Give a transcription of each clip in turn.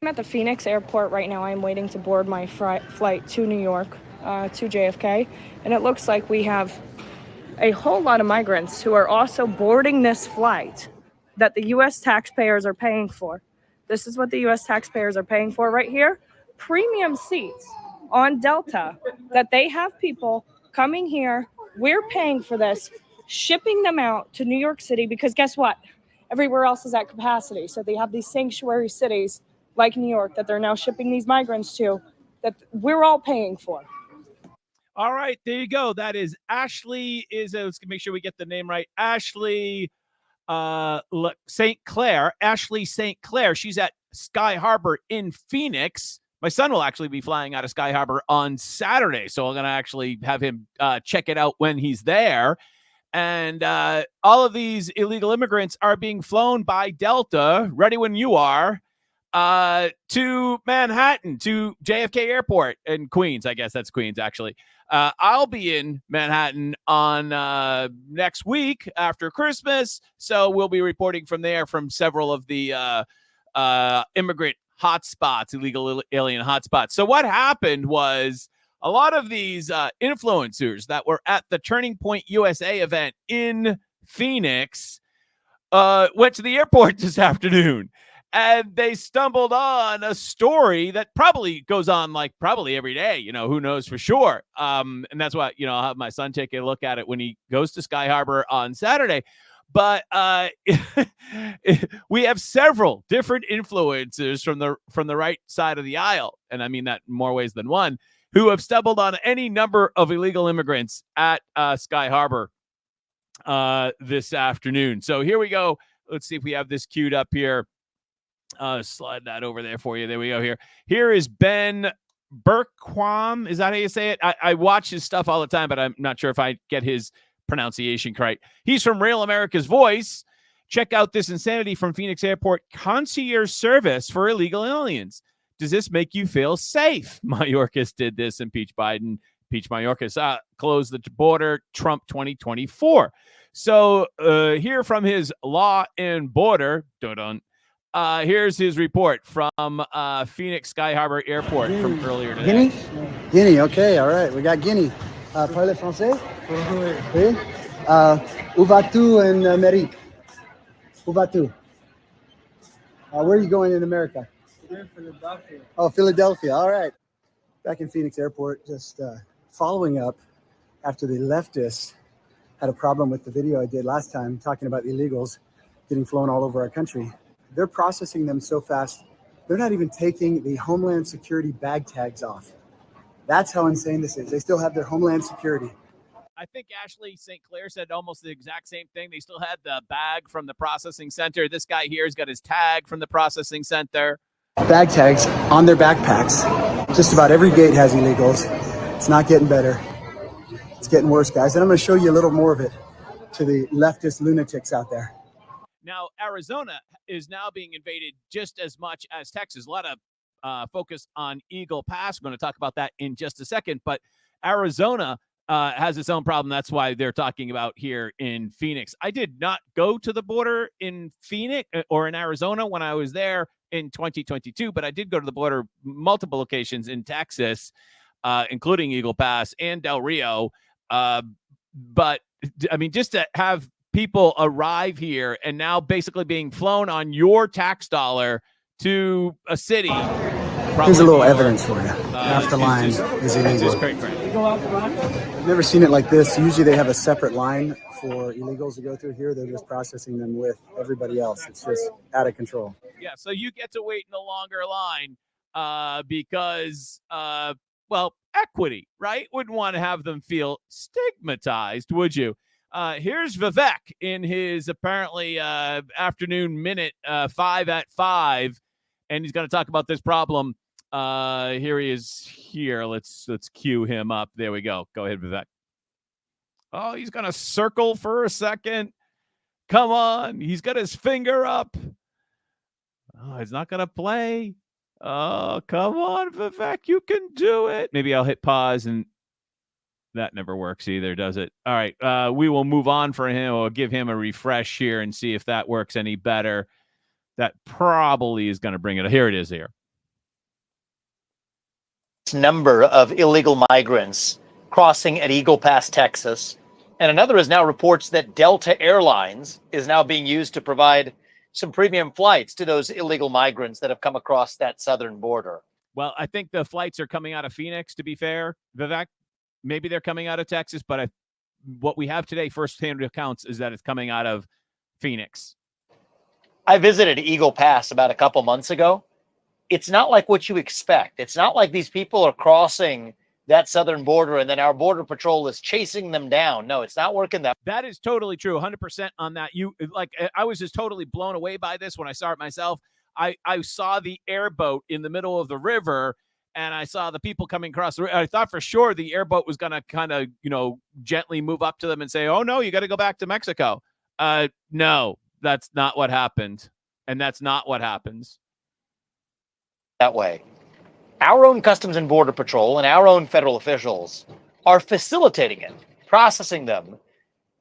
I'm at the Phoenix airport right now. I'm waiting to board my flight to New York, to JFK, and it looks like we have a whole lot of migrants who are also boarding this flight that the U.S. taxpayers are paying for. This is what the U.S. taxpayers are paying for right here. Premium seats on Delta that they have people coming here. We're paying for this, shipping them out to New York City because guess what? Everywhere else is at capacity. So they have these sanctuary cities like New York that they're now shipping these migrants to that we're all paying for. All right, there you go. That is Ashley. Let's make sure we get the name right. Ashley St. Clair. Ashley St. Clair. She's at Sky Harbor in Phoenix. My son will actually be flying out of Sky Harbor on Saturday, so I'm going to actually have him check it out when he's there. And all of these illegal immigrants are being flown by Delta, ready when you are, to Manhattan, to JFK Airport in Queens. I guess that's Queens, actually. I'll be in Manhattan on next week after Christmas, so we'll be reporting from there from several of the immigrant hotspots, illegal alien hotspots. So what happened was a lot of these influencers that were at the Turning Point USA event in Phoenix went to the airport this afternoon. And they stumbled on a story that probably goes on probably every day, who knows for sure. And that's why, I'll have my son take a look at it when he goes to Sky Harbor on Saturday. But we have several different influencers from the right side of the aisle, and I mean that in more ways than one, who have stumbled on any number of illegal immigrants at Sky Harbor this afternoon. So here we go. Let's see if we have this queued up here. Slide that over there for you. There we go. Here is Ben Berquam. Is that how you say it? I watch his stuff all the time, but I'm not sure if I get his pronunciation correct. He's from Real America's Voice. Check out this insanity from Phoenix Airport. Concierge service for illegal aliens. Does this make you feel safe? Mayorkas did this. Impeach Biden. Impeach Mayorkas. Close the border. Trump 2024. So here from his Law and Border. Dun-dun. Here's his report from Phoenix Sky Harbor Airport from earlier today. Guinea, okay, all right. We got Guinea. Parle français? Oui. Où vas-tu in Amérique? Où vas-tu? Where are you going in America? Philadelphia. Oh, Philadelphia, all right. Back in Phoenix Airport, just following up after the leftists had a problem with the video I did last time talking about illegals getting flown all over our country. They're processing them so fast, they're not even taking the Homeland Security bag tags off. That's how insane this is. They still have their Homeland Security. I think Ashley St. Clair said almost the exact same thing. They still had the bag from the processing center. This guy here has got his tag from the processing center. Bag tags on their backpacks. Just about every gate has illegals. It's not getting better. It's getting worse, guys. And I'm going to show you a little more of it to the leftist lunatics out there. Now, Arizona is now being invaded just as much as Texas. A lot of focus on Eagle Pass. We're going to talk about that in just a second. But Arizona has its own problem. That's why they're talking about here in Phoenix. I did not go to the border in Phoenix or in Arizona when I was there in 2022, but I did go to the border multiple locations in Texas, including Eagle Pass and Del Rio. But, I mean, just to have people arrive here and now basically being flown on your tax dollar to a city. Here's a little evidence for you. Half the line is illegal. I've never seen it like this. Usually they have a separate line for illegals to go through. Here they're just processing them with everybody else. It's just out of control. Yeah, so you get to wait in a longer line because, well, equity, right? Wouldn't want to have them feel stigmatized, would you? Here's Vivek in his apparently afternoon minute 5 at 5, and he's going to talk about this problem. Here he is here. Let's cue him up. There we go. Go ahead, Vivek. Oh, he's going to circle for a second. Come on. He's got his finger up. Oh, he's not going to play. Oh, come on, Vivek. You can do it. Maybe I'll hit pause and that never works either, does it? All right. We will move on for him. We'll give him a refresh here and see if that works any better. That probably is going to bring it. Here it is here. number of illegal migrants crossing at Eagle Pass, Texas. And another is now reports that Delta Airlines is now being used to provide some premium flights to those illegal migrants that have come across that southern border. Well, I think the flights are coming out of Phoenix, to be fair, Vivek. Maybe they're coming out of Texas, but what we have today, firsthand accounts, is that it's coming out of Phoenix. I visited Eagle Pass about a couple months ago. It's not like what you expect. It's not like these people are crossing that southern border and then our border patrol is chasing them down. No, it's not working that. That is totally true. 100% on that. I was just totally blown away by this when I saw it myself. I saw the airboat in the middle of the river and I saw the people coming across the river. I thought for sure the airboat was going to kind of, gently move up to them and say, oh no, you got to go back to Mexico. No, that's not what happened. And that's not what happens. That way. Our own Customs and Border Patrol and our own federal officials are facilitating it, processing them,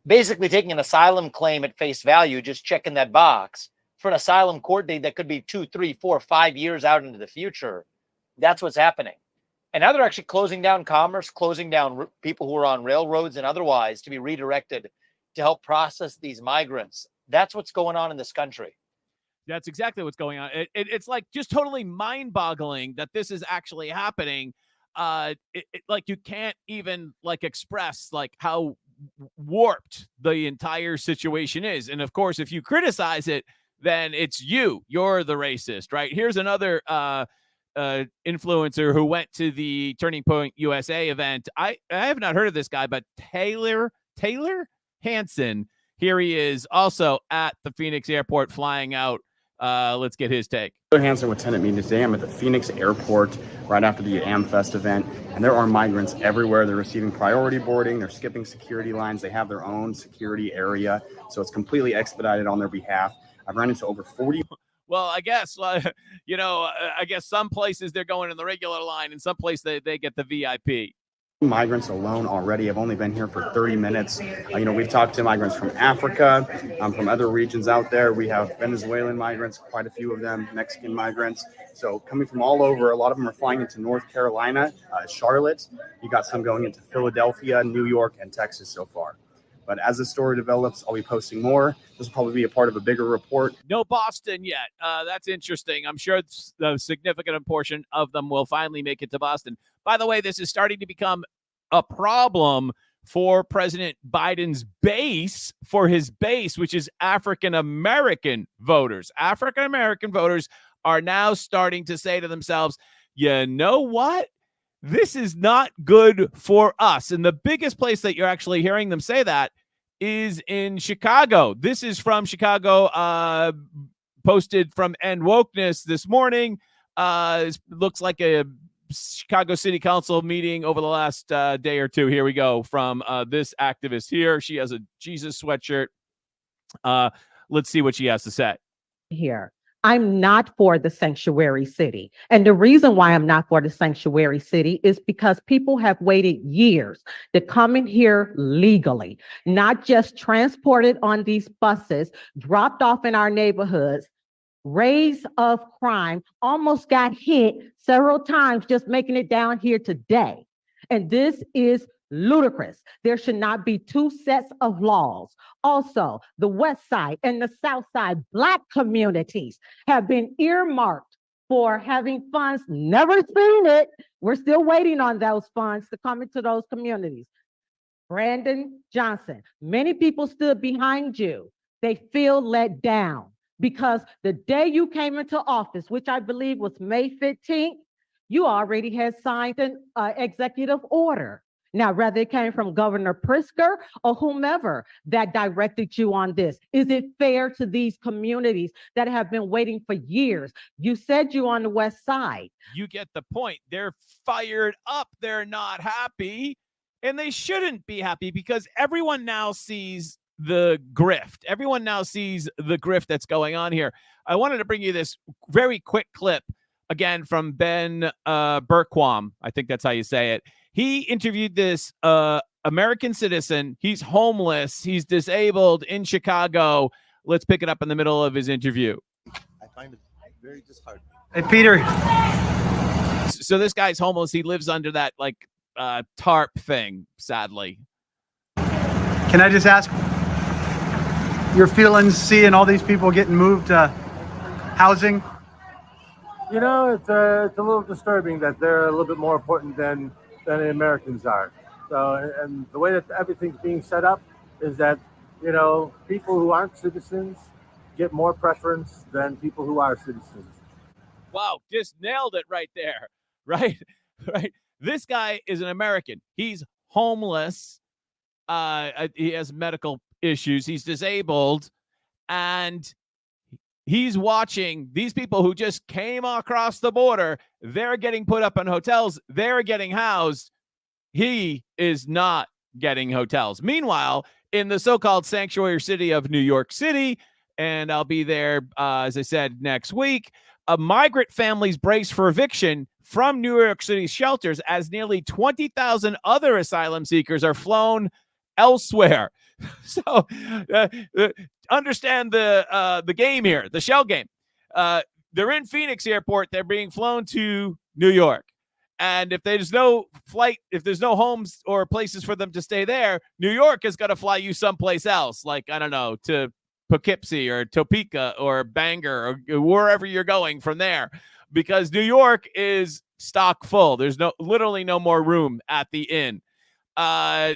basically taking an asylum claim at face value, just checking that box for an asylum court date that could be 2, 3, 4, 5 years out into the future. That's what's happening. And now they're actually closing down commerce, closing down people who are on railroads and otherwise to be redirected to help process these migrants. That's what's going on in this country. That's exactly what's going on. It's like just totally mind-boggling that this is actually happening. Like you can't even express how warped the entire situation is. And of course, if you criticize it, then it's you're the racist, right? Here's another influencer who went to the Turning Point USA event. I have not heard of this guy, but Taylor Hansen. Here he is also at the Phoenix airport flying out. Let's get his take. Taylor Hansen with Tenant Me. Today I'm at the Phoenix airport right after the AmFest event, and there are migrants everywhere. They're receiving priority boarding. They're skipping security lines. They have their own security area, so it's completely expedited on their behalf. I've run into over 40. Well, I guess, I guess some places they're going in the regular line, and some places they get the VIP. Migrants alone already. I've only been here for 30 minutes. We've talked to migrants from Africa, from other regions out there. We have Venezuelan migrants, quite a few of them, Mexican migrants. So coming from all over, a lot of them are flying into North Carolina, Charlotte. You got some going into Philadelphia, New York, and Texas so far. But as the story develops, I'll be posting more. This will probably be a part of a bigger report. No Boston yet. That's interesting. I'm sure the significant portion of them will finally make it to Boston. By the way, this is starting to become a problem for President Biden's base, which is African-American voters. African-American voters are now starting to say to themselves, you know what? This is not good for us. And the biggest place that you're actually hearing them say that is in Chicago. This is from Chicago, posted from End Wokeness this morning. It looks like a Chicago City Council meeting over the last day or two. Here we go from this activist here. She has a Jesus sweatshirt. Let's see what she has to say. Here. I'm not for the sanctuary city. And the reason why I'm not for the sanctuary city is because people have waited years to come in here legally, not just transported on these buses, dropped off in our neighborhoods, raise of crime, almost got hit several times just making it down here today. And this is ludicrous. There should not be two sets of laws. Also, the West Side and the South Side Black communities have been earmarked for having funds, never seen it. We're still waiting on those funds to come into those communities. Brandon Johnson, many people stood behind you. They feel let down because the day you came into office, which I believe was May 15th, you already had signed an executive order. Now, whether it came from Governor Pritzker or whomever that directed you on this, is it fair to these communities that have been waiting for years? You said you on the West Side. You get the point. They're fired up. They're not happy. And they shouldn't be happy because everyone now sees the grift. Everyone now sees the grift that's going on here. I wanted to bring you this very quick clip, again, from Ben Berquam. I think that's how you say it. He interviewed this American citizen. He's homeless. He's disabled in Chicago. Let's pick it up in the middle of his interview. I find it very disheartening. Hey, Peter. So this guy's homeless. He lives under that like tarp thing, sadly. Can I just ask your feelings seeing all these people getting moved to housing? You know, it's a little disturbing that they're a little bit more important than the Americans are. So, and the way that everything's being set up is that, you know, people who aren't citizens get more preference than people who are citizens. Wow, just nailed it right there. Right? Right. This guy is an American. He's homeless. He has medical issues. He's disabled. And he's watching these people who just came across the border. They're getting put up in hotels. They're getting housed. He is not getting hotels. Meanwhile, in the so-called sanctuary city of New York City, and I'll be there, as I said, next week, migrant families brace for eviction from New York City shelters as nearly 20,000 other asylum seekers are flown elsewhere. So understand the game here, the shell game. They're in Phoenix Airport. They're being flown to New York. And if there's no flight, if there's no homes or places for them to stay there, New York is going to fly you someplace else, like, I don't know, to Poughkeepsie or Topeka or Bangor or wherever you're going from there, because New York is stock full. There's literally no more room at the inn.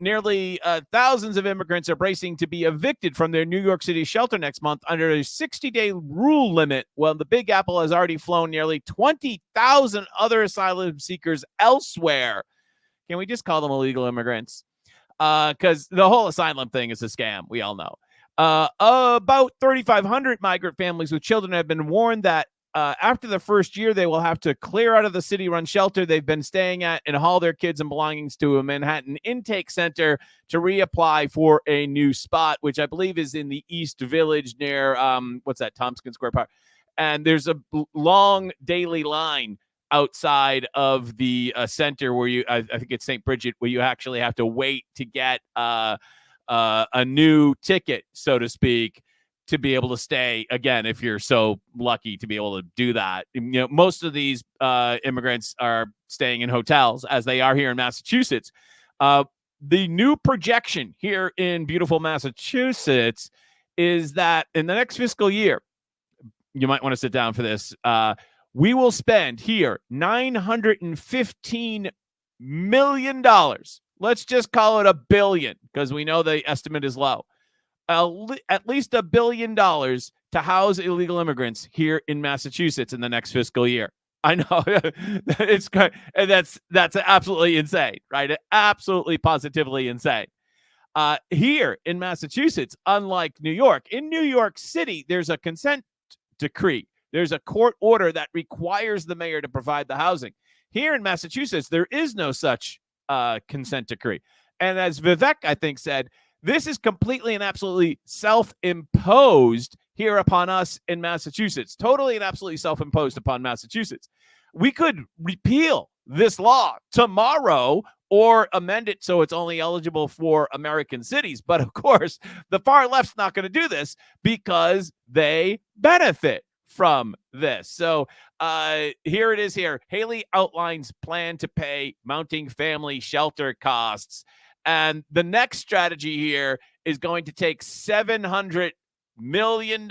Nearly thousands of immigrants are bracing to be evicted from their New York City shelter next month under a 60-day rule limit. Well, the Big Apple has already flown nearly 20,000 other asylum seekers elsewhere. Can we just call them illegal immigrants? Because the whole asylum thing is a scam. We all know. About 3,500 migrant families with children have been warned that after the first year, they will have to clear out of the city-run shelter they've been staying at and haul their kids and belongings to a Manhattan intake center to reapply for a new spot, which I believe is in the East Village near, Tompkins Square Park. And there's a long daily line outside of the center where I think it's St. Bridget, where you actually have to wait to get a new ticket, so to speak, to be able to stay again, if you're so lucky to be able to do that. You know, most of these immigrants are staying in hotels, as they are here in Massachusetts. The new projection here in beautiful Massachusetts is that in the next fiscal year, you might want to sit down for this, we will spend here $915 million. Let's just call it $1 billion, because we know the estimate is low. At least $1 billion to house illegal immigrants here in Massachusetts in the next fiscal year. I know it's good, and that's absolutely insane, right? Absolutely, positively insane. Here in Massachusetts, unlike New York, in New York City, there's a consent decree. There's a court order that requires the mayor to provide the housing. Here in Massachusetts, there is no such consent decree. And as Vivek, I think, said, this is completely and absolutely self-imposed here upon us in Massachusetts. Totally and absolutely self-imposed upon Massachusetts. We could repeal this law tomorrow or amend it so it's only eligible for American cities. But of course, the far left's not going to do this because they benefit from this. So here it is here. Haley outlines plan to pay mounting family shelter costs. And the next strategy here is going to take $700 million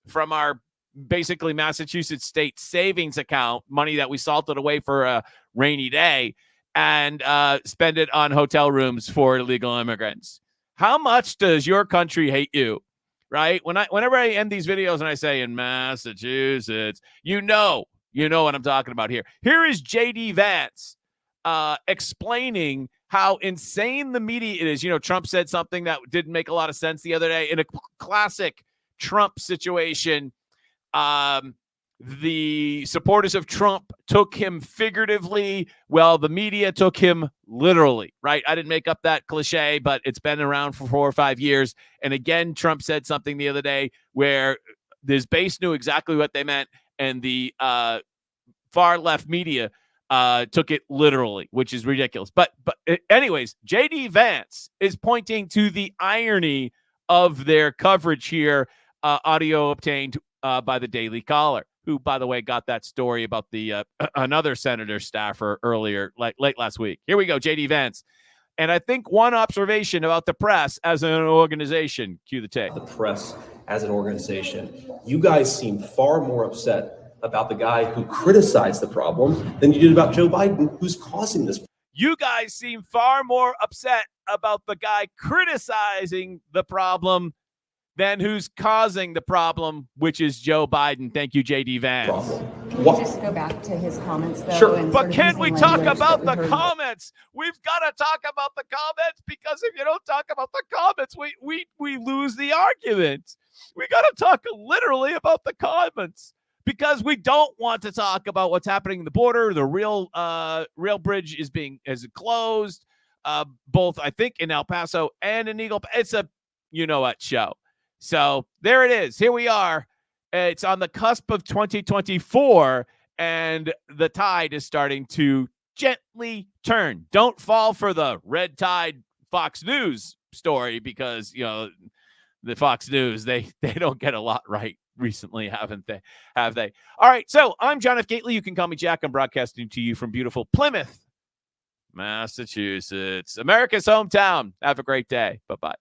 from our basically Massachusetts state savings account, money that we salted away for a rainy day, and spend it on hotel rooms for illegal immigrants. How much does your country hate you? Right? Whenever I end these videos and I say in Massachusetts, you know what I'm talking about here. Here is JD Vance explaining how insane the media is. You know, Trump said something that didn't make a lot of sense the other day in a classic Trump situation. The supporters of Trump took him figuratively. Well, the media took him literally, right? I didn't make up that cliche, but it's been around for 4 or 5 years. And again, Trump said something the other day where his base knew exactly what they meant, and the far left media took it literally, which is ridiculous. But anyways, JD Vance is pointing to the irony of their coverage here, audio obtained by the Daily Caller. who, by the way, got that story about the another senator staffer earlier, late last week. Here we go, JD Vance. And I think one observation about the press as an organization, cue the tape. The press as an organization, you guys seem far more upset about the guy who criticized the problem than you did about Joe Biden, who's causing this. You guys seem far more upset about the guy criticizing the problem than who's causing the problem, which is Joe Biden. Thank you, JD Vance. Can we just go back to his comments, though? Sure. And But can we talk about the comments? comments? We've got to talk about the comments, because if you don't talk about the comments, we lose the argument. We got to talk literally about the comments, because we don't want to talk about what's happening in the border. The rail bridge is closed, both I think in El Paso and in Eagle. It's a you-know-what show. So there it is. Here we are. It's on the cusp of 2024, and the tide is starting to gently turn. Don't fall for the red tide Fox News story, because, the Fox News, they don't get a lot right recently, haven't they? Have they? All right. So I'm John F. Gately. You can call me Jack. I'm broadcasting to you from beautiful Plymouth, Massachusetts, America's hometown. Have a great day. Bye-bye.